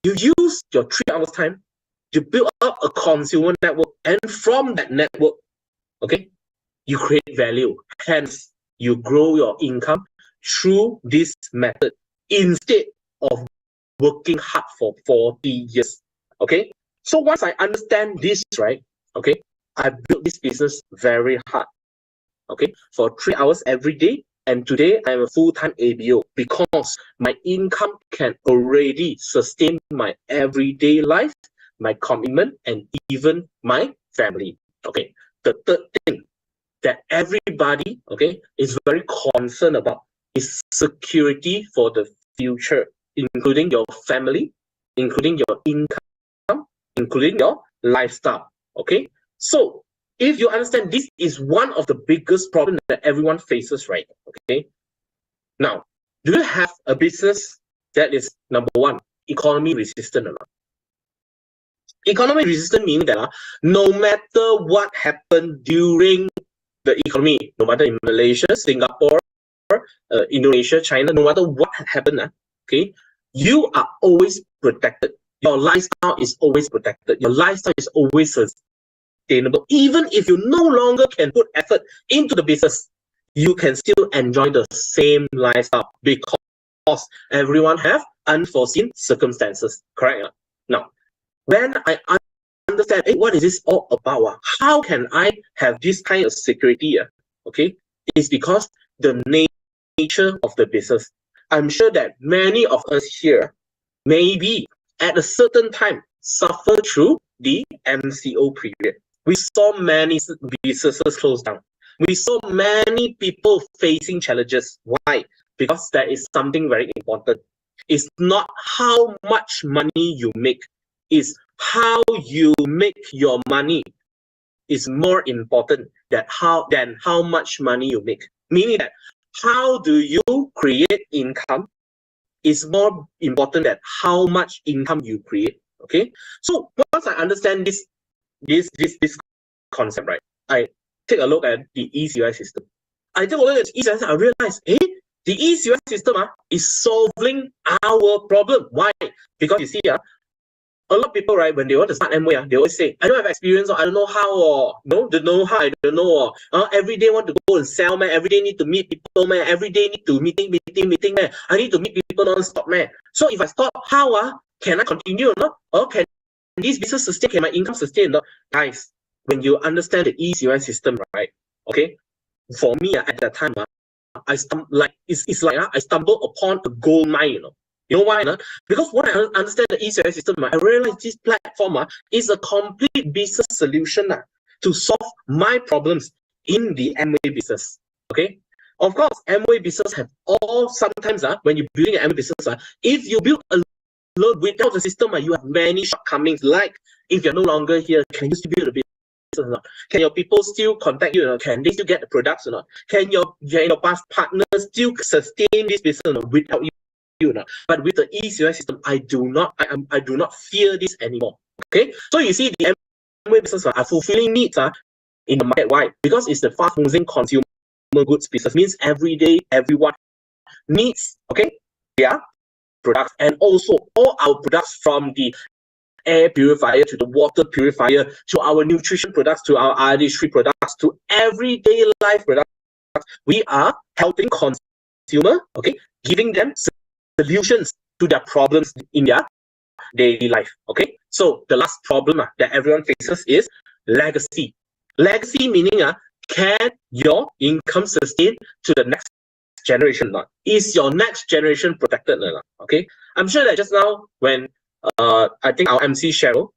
you use your 3 hours time to build up a consumer network, and from that network, okay, you create value. Hence, you grow your income through this method instead of working hard for 40 years. Okay, so once I understand this, right, okay, I built this business very hard, okay, for 3 hours every day, and today I'm a full-time ABO because my income can already sustain my everyday life, my commitment, and even my family. Okay, the third thing that everybody, okay, is very concerned about is security for the future, including your family, including your income, including your lifestyle. Okay, so if you understand, this is one of the biggest problems that everyone faces, right? Okay, now, do you have a business that is, number one, economy resistant or not? Economy resistant meaning that no matter what happened during the economy, no matter in Malaysia, Singapore, Indonesia, China, no matter what happened, okay, you are always protected. your lifestyle is always protected. Your lifestyle is always sustainable. Even if you no longer can put effort into the business, you can still enjoy the same lifestyle because everyone have unforeseen circumstances. Correct? Now, when I understand, hey, what is this all about? How can I have this kind of security? Okay, it's because the nature of the business. I'm sure that many of us here maybe at a certain time suffer through the MCO period. We saw many businesses close down. We saw many people facing challenges. Why? Because there is something very important. It's not how much money you make, it's how you make your money is more important than how much money you make. Meaning that how do you create income is more important than how much income you create. Okay. So once I understand this concept, right, I take a look at the ECUI system. I take a look at the ECUI system, I realize, hey, the ECUI system is solving our problem. Why? Because you see, a lot of people, right, when they want to start Amway, they always say, I don't have experience, or I don't know how, or no, don't know how, I don't know, or every day want to go and sell, man, every day need to meet people, man, every day need to meeting, man, I need to meet people non-stop, man. So if I stop, how, can I continue or not? Or can this business sustain, can my income sustain or not? Guys, when you understand the ECUI system, right, okay, for me, at that time, I stumbled upon a gold mine, You know why? Because when I understand the ECUI system, I realize this platform is a complete business solution to solve my problems in the Amway business. Okay? Of course, Amway business have all, sometimes when you're building an Amway business, if you build a load without the system, you have many shortcomings. Like if you're no longer here, can you still build a business or not? Can your people still contact you? Can they still get the products or not? Can your past partners still sustain this business without you? But with the ECUI system, I do not fear this anymore. Okay, so you see, the Amway business are fulfilling needs in the market. Why? Because it's the fast-moving consumer goods business. Means every day everyone needs their products, and also all our products, from the air purifier to the water purifier to our nutrition products to our artistry products to everyday life products, we are helping consumer, giving them solutions to their problems in their daily life. Okay, so the last problem that everyone faces is legacy. Legacy meaning can your income sustain to the next generation or not? Is your next generation protected or not? Okay, I'm sure that just now when I think our MC Cheryl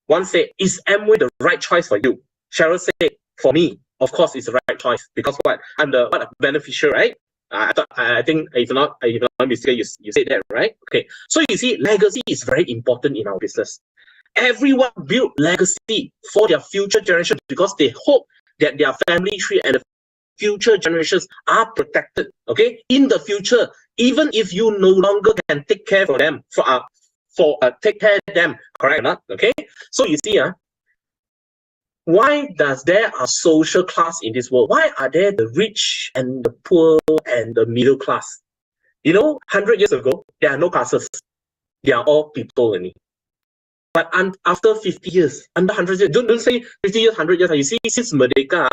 once said, is Amway the right choice for you? Cheryl said, for me, of course, it's the right choice, because what? I'm the beneficiary, right? I think if not mistaken, you said that, right? Okay, so you see, legacy is very important in our business. Everyone build legacy for their future generations because they hope that their family tree and the future generations are protected. Okay, in the future, even if you no longer can take care of them, take care of them, correct or not? Okay, so you see, why does there are social class in this world? Why are there the rich and the poor and the middle class? 100 years ago, there are no classes. They are all people only. But after 50 years, under 100 years, don't say 50 years, 100 years. You see, since Merdeka,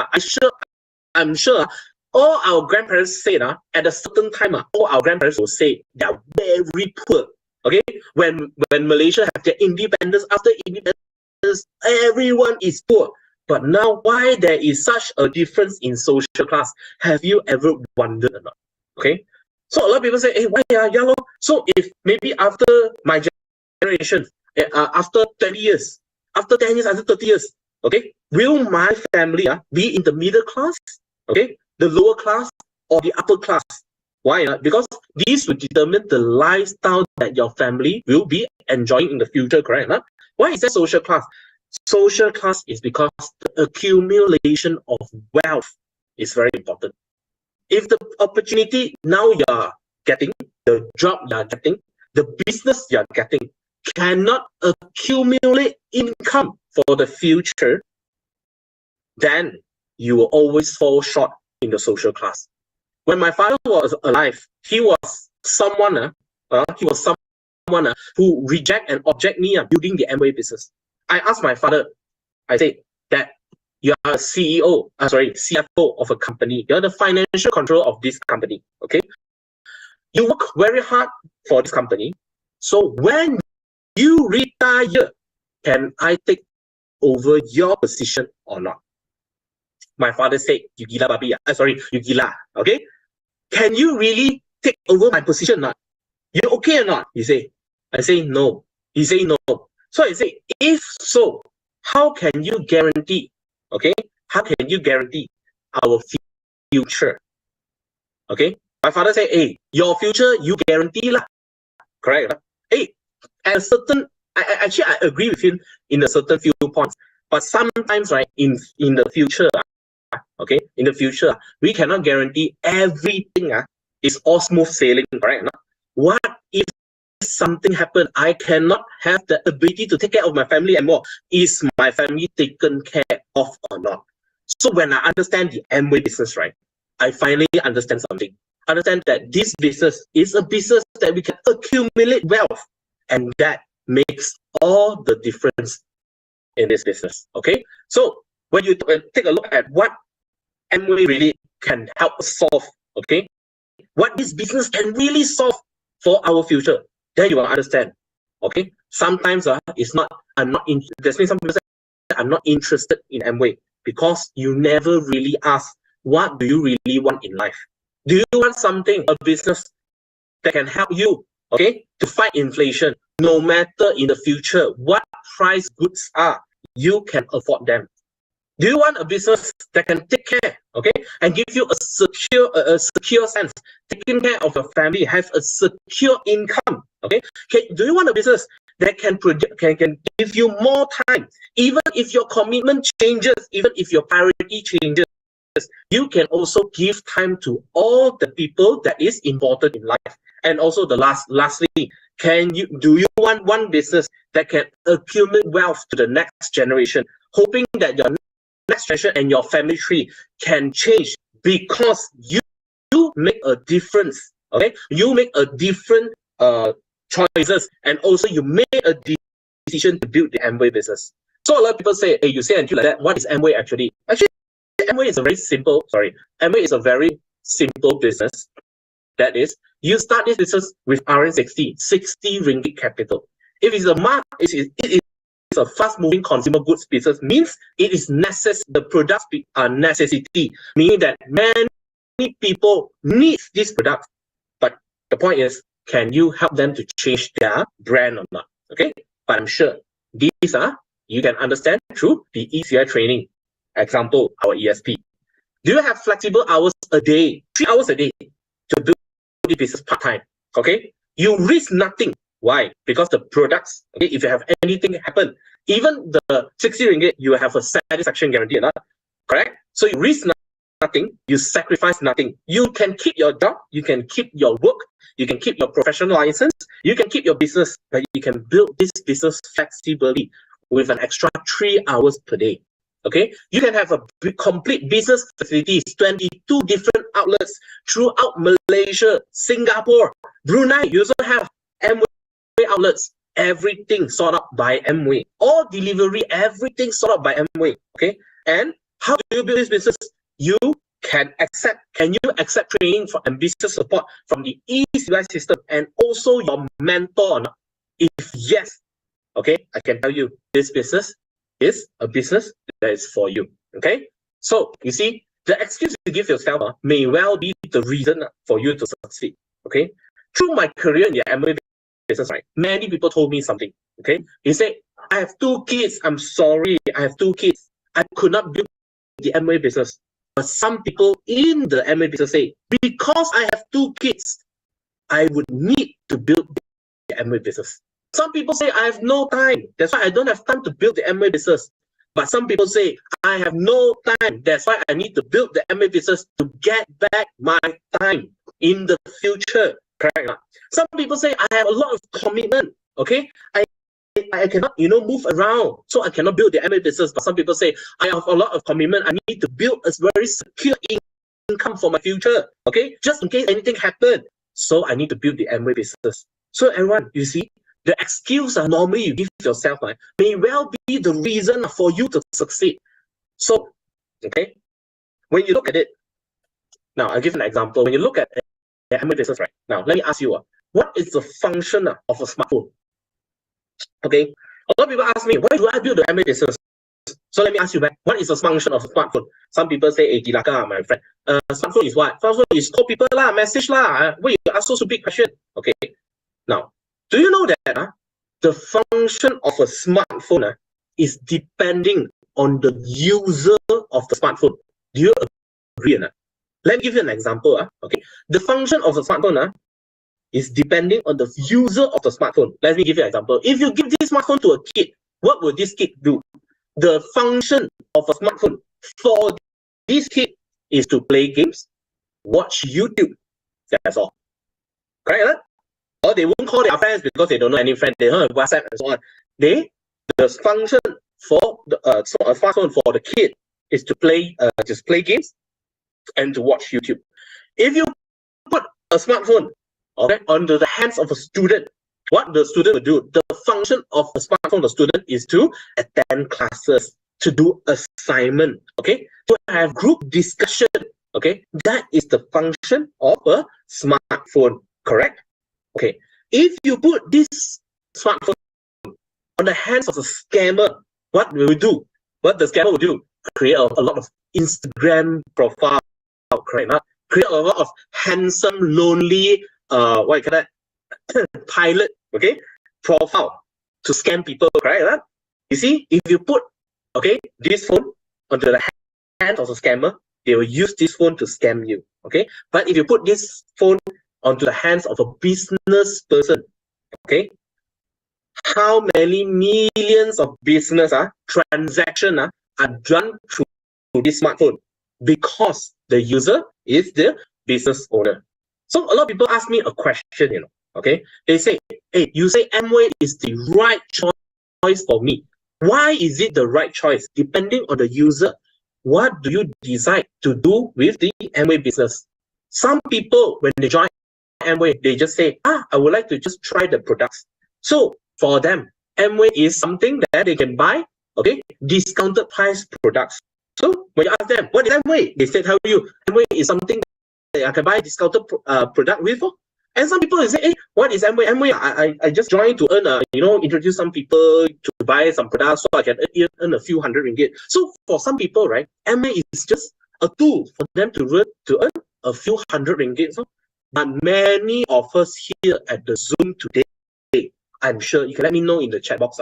I'm sure all our grandparents said at a certain time, all our grandparents will say they are very poor. Okay, when Malaysia have their independence, after independence, everyone is poor. But now, why there is such a difference in social class? Have you ever wondered or not? Okay, so a lot of people say, hey, why yellow? So if maybe after my generation, after 20 years, after 10 years, after 30 years, okay, will my family be in the middle class, okay, the lower class, or the upper class? Why not? Because these will determine the lifestyle that your family will be enjoying in the future, correct? Why is that social class? Social class is because the accumulation of wealth is very important. If the opportunity now you are getting, the job you are getting, the business you are getting cannot accumulate income for the future, then you will always fall short in the social class. When my father was alive, he was someone someone who reject and object me building the Amway business. I asked my father, I said that you are a CFO of a company. You're the financial control of this company. Okay, you work very hard for this company. So when you retire, can I take over your position or not? My father said, you gila babi, you gila, okay? Can you really take over my position or not? You okay or not? He say. I say no. He say no. So I say, if so, how can you guarantee, okay? How can you guarantee our future? Okay? My father say, hey, your future, you guarantee lah. Correct? Hey, at a certain, actually I agree with him in a certain few points. But sometimes, right, in the future, okay, in the future, we cannot guarantee everything is all smooth sailing, correct? What if something happen? I cannot have the ability to take care of my family anymore. Is my family taken care of or not? So when I understand the Amway business, right, I finally understand something. Understand that this business is a business that we can accumulate wealth, and that makes all the difference in this business. Okay, so when you take a look at what Amway really can help solve, okay, what this business can really solve for our future, then you will understand. Okay, sometimes it's not. There's been some people say I'm not interested in Amway because you never really ask what do you really want in life. Do you want something, a business that can help you, okay, to fight inflation? No matter in the future what price goods are, you can afford them. Do you want a business that can take care, okay, and give you a secure sense, taking care of your family, have a secure income, okay? Do you want a business that can give you more time, even if your commitment changes, even if your priority changes? You can also give time to all the people that is important in life. And also lastly, do you want one business that can accumulate wealth to the next generation, hoping that your next generation and your family tree can change because you make a difference, okay? You make a different choices, and also you made a decision to build the Amway business. So a lot of people say, hey, you say until like that, what is Amway actually? Actually, Amway is a very simple, Amway is a very simple business. That is, you start this business with RN60, 60 ringgit capital. If it's it's a fast-moving consumer goods business, means it is the products are necessity, meaning that many people need this product. But the point is, can you help them to change their brand or not? Okay, but I'm sure these you can understand through the ECI training. Example, our ESP. Do you have flexible hours a day, 3 hours a day, to build the business part-time? Okay, you risk nothing. Why? Because the products, okay, if you have anything happen, even the 60 ringgit, you have a satisfaction guarantee, correct? So you risk nothing, you sacrifice nothing. You can keep your job, you can keep your work, you can keep your professional license, you can keep your business, but you can build this business flexibly with an extra 3 hours per day. Okay, you can have a complete business facilities, 22 different outlets throughout Malaysia, Singapore, Brunei. You also have Amway outlets, everything sorted out by Amway. All delivery, everything sorted out by Amway. Okay, and how do you build this business? Can you accept training and business support from the ECI system and also your mentor or not? If yes, okay, I can tell you this business is a business that is for you. Okay, so you see, the excuse you give yourself may well be the reason for you to succeed. Okay, through my career in the Amway business, right, many people told me something. Okay, he said, I have 2 kids. I'm sorry, I have 2 kids. I could not build the Amway business. But some people in the Amway business say, because I have 2 kids, I would need to build the Amway business. Some people say, I have no time. That's why I don't have time to build the Amway business. But some people say, I have no time. That's why I need to build the Amway business to get back my time in the future. Correct? Some people say, I have a lot of commitment. Okay? I cannot, move around, so I cannot build the Amway business. But some people say, I have a lot of commitment. I need to build a very secure income for my future. Okay? Just in case anything happens. So I need to build the Amway business. So everyone, you see, the excuse normally you give yourself may well be the reason for you to succeed. So, okay, when you look at it, now I'll give an example. When you look at Amway business, right? Now, let me ask you, what is the function of a smartphone? Okay, a lot of people ask me, why do I build the Amway business? So let me ask you back, what is the function of a smartphone? Some people say, hey, Gilaka, my friend, smartphone is what? Smartphone is call people message Why you ask so stupid question? Okay, now, do you know that the function of a smartphone is depending on the user of the smartphone? Do you agree or not? Let me give you an example. Okay, the function of a smartphone is depending on the user of the smartphone. Let me give you an example. If you give this smartphone to a kid, what will this kid do? The function of a smartphone for this kid is to play games, watch YouTube. That's all. Correct? Or they won't call their friends because they don't know any friend. They don't have WhatsApp and so on. The function for the a smartphone for the kid is to play just play games and to watch YouTube. If you put a smartphone onto the hands of a student, what the student will do, the function of the smartphone of the student is to attend classes, to do assignment, to have group discussion, that is the function of a smartphone, correct? Okay, if you put this smartphone on the hands of a scammer, what will we do? What the scammer will do? Create a lot of Instagram profile, correct? Create a lot of handsome, lonely, what you call that? Pilot, profile to scam people, correct? You see, if you put, this phone onto the hands of a scammer, they will use this phone to scam you, But if you put this phone onto the hands of a business person, how many millions of business transaction are done through this smartphone? Because the user is the business owner. So a lot of people ask me a question, they say, hey, you say Amway is the right choice for me. Why is it the right choice? Depending on the user, what do you decide to do with the Amway business? Some people, when they join Amway, they just say, I would like to just try the products. So for them, Amway is something that they can buy, discounted price products. So when you ask them, what is Amway? They say, tell you, Amway is something that I can buy discounted product with. And some people say, hey, what is Amway? Amway, I just joined to earn, introduce some people to buy some products so I can earn a few hundred ringgit. So for some people, right, Amway is just a tool for them to earn a few hundred ringgit. But many of us here at the Zoom today, I'm sure you can let me know in the chat box.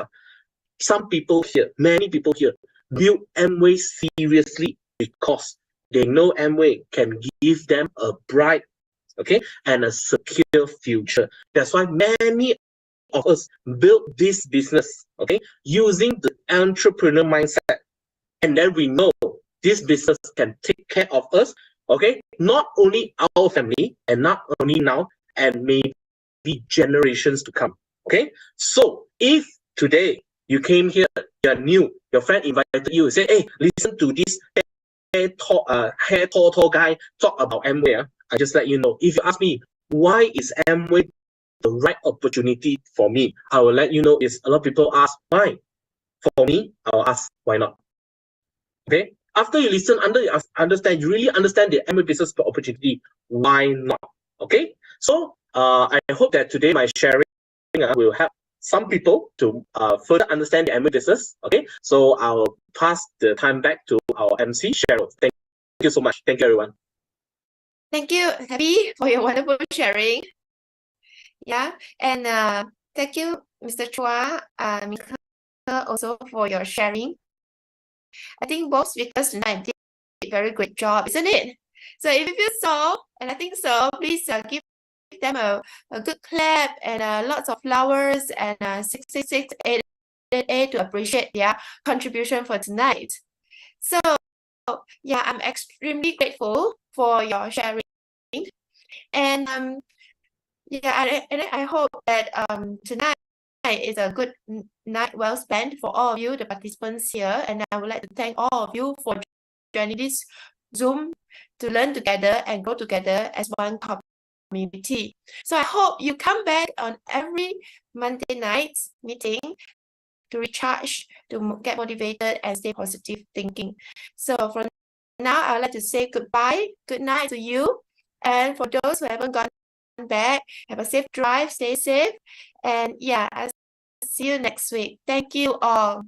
Some people here, many people here, build Amway seriously because they know Amway can give them a bright, and a secure future. That's why many of us build this business, using the entrepreneur mindset. And then we know this business can take care of us, not only our family and not only now, and maybe generations to come. So if today you came here, you're new, your friend invited you, say, hey, listen to this hair tall guy talk about Amway. I just let you know. If you ask me, why is Amway the right opportunity for me? I will let you know. Is a lot of people ask why. For me, I will ask why not. After you listen, understand, you really understand the Amway business opportunity. Why not? So I hope that today my sharing will help some people to further understand the Amway business. So I'll pass the time back to our MC, Cheryl. Thank you so much. Thank you, everyone. Thank you, Happy, for your wonderful sharing. Yeah, and thank you, Mr. Chua, Mika, also for your sharing. I think both speakers tonight did a very great job, isn't it? So if you feel so, and I think so, please give them a good clap and lots of flowers and 66688 to appreciate their contribution for tonight. So yeah, I'm extremely grateful for your sharing. And yeah, and I hope that tonight is a good night well spent for all of you, the participants here. And I would like to thank all of you for joining this Zoom to learn together and grow together as one community. So I hope you come back on every Monday night meeting to recharge, to get motivated and stay positive thinking. So for now, I would like to say goodbye, good night to you. And for those who haven't gone back, have a safe drive, stay safe. And yeah, I'll see you next week. Thank you all.